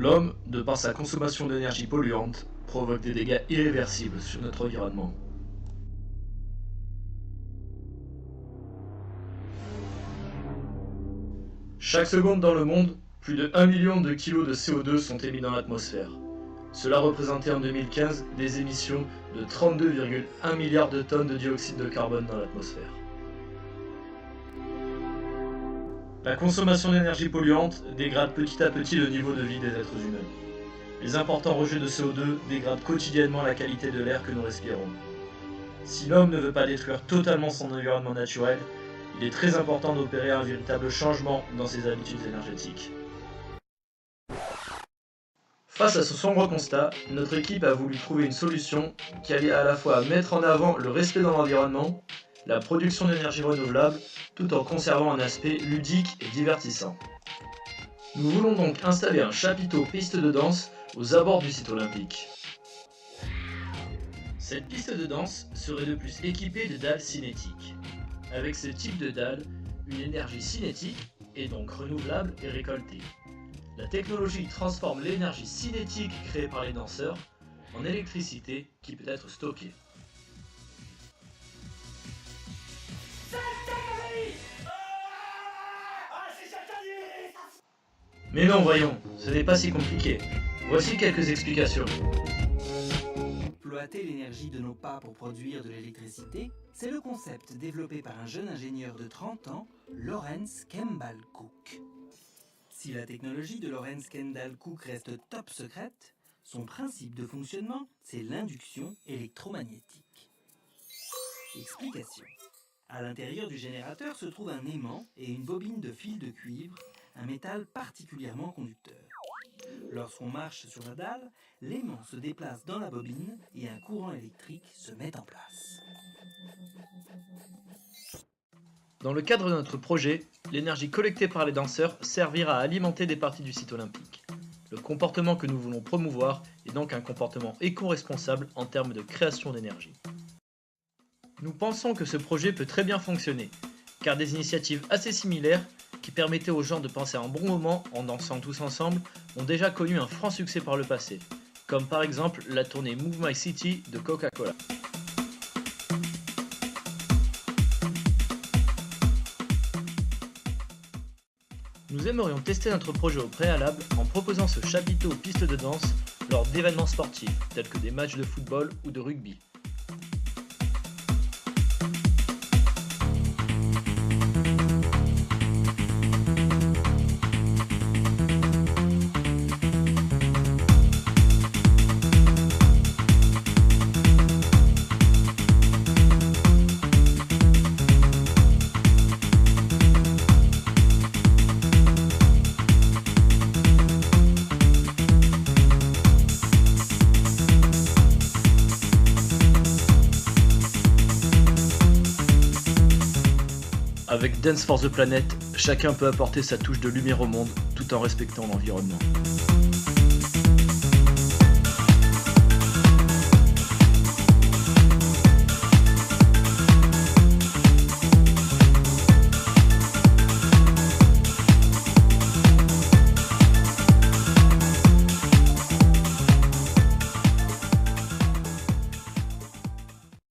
L'homme, de par sa consommation d'énergie polluante, provoque des dégâts irréversibles sur notre environnement. Chaque seconde dans le monde, plus de 1 million de kilos de CO2 sont émis dans l'atmosphère. Cela représentait en 2015 des émissions de 32,1 milliards de tonnes de dioxyde de carbone dans l'atmosphère. La consommation d'énergie polluante dégrade petit à petit le niveau de vie des êtres humains. Les importants rejets de CO2 dégradent quotidiennement la qualité de l'air que nous respirons. Si l'homme ne veut pas détruire totalement son environnement naturel, il est très important d'opérer un véritable changement dans ses habitudes énergétiques. Face à ce sombre constat, notre équipe a voulu trouver une solution qui allait à la fois mettre en avant le respect dans l'environnement, la production d'énergie renouvelable, tout en conservant un aspect ludique et divertissant. Nous voulons donc installer un chapiteau piste de danse aux abords du site olympique. Cette piste de danse serait de plus équipée de dalles cinétiques. Avec ce type de dalle, une énergie cinétique, et donc renouvelable, est récoltée. La technologie transforme l'énergie cinétique créée par les danseurs en électricité qui peut être stockée. Mais non, voyons, ce n'est pas si compliqué. Voici quelques explications. Exploiter l'énergie de nos pas pour produire de l'électricité, c'est le concept développé par un jeune ingénieur de 30 ans, Lawrence Kemball Cook. Si la technologie de Lawrence Kendall Cook reste top secrète, son principe de fonctionnement, c'est l'induction électromagnétique. Explication. À l'intérieur du générateur se trouve un aimant et une bobine de fil de cuivre, un métal particulièrement conducteur. Lorsqu'on marche sur la dalle, l'aimant se déplace dans la bobine et un courant électrique se met en place. Dans le cadre de notre projet, l'énergie collectée par les danseurs servira à alimenter des parties du site olympique. Le comportement que nous voulons promouvoir est donc un comportement éco-responsable en termes de création d'énergie. Nous pensons que ce projet peut très bien fonctionner, car des initiatives assez similaires, qui permettaient aux gens de passer un bon moment en dansant tous ensemble, ont déjà connu un franc succès par le passé, comme par exemple la tournée Move My City de Coca-Cola. Nous aimerions tester notre projet au préalable en proposant ce chapiteau aux pistes de danse lors d'événements sportifs tels que des matchs de football ou de rugby. Avec Dance for the Planet, chacun peut apporter sa touche de lumière au monde tout en respectant l'environnement.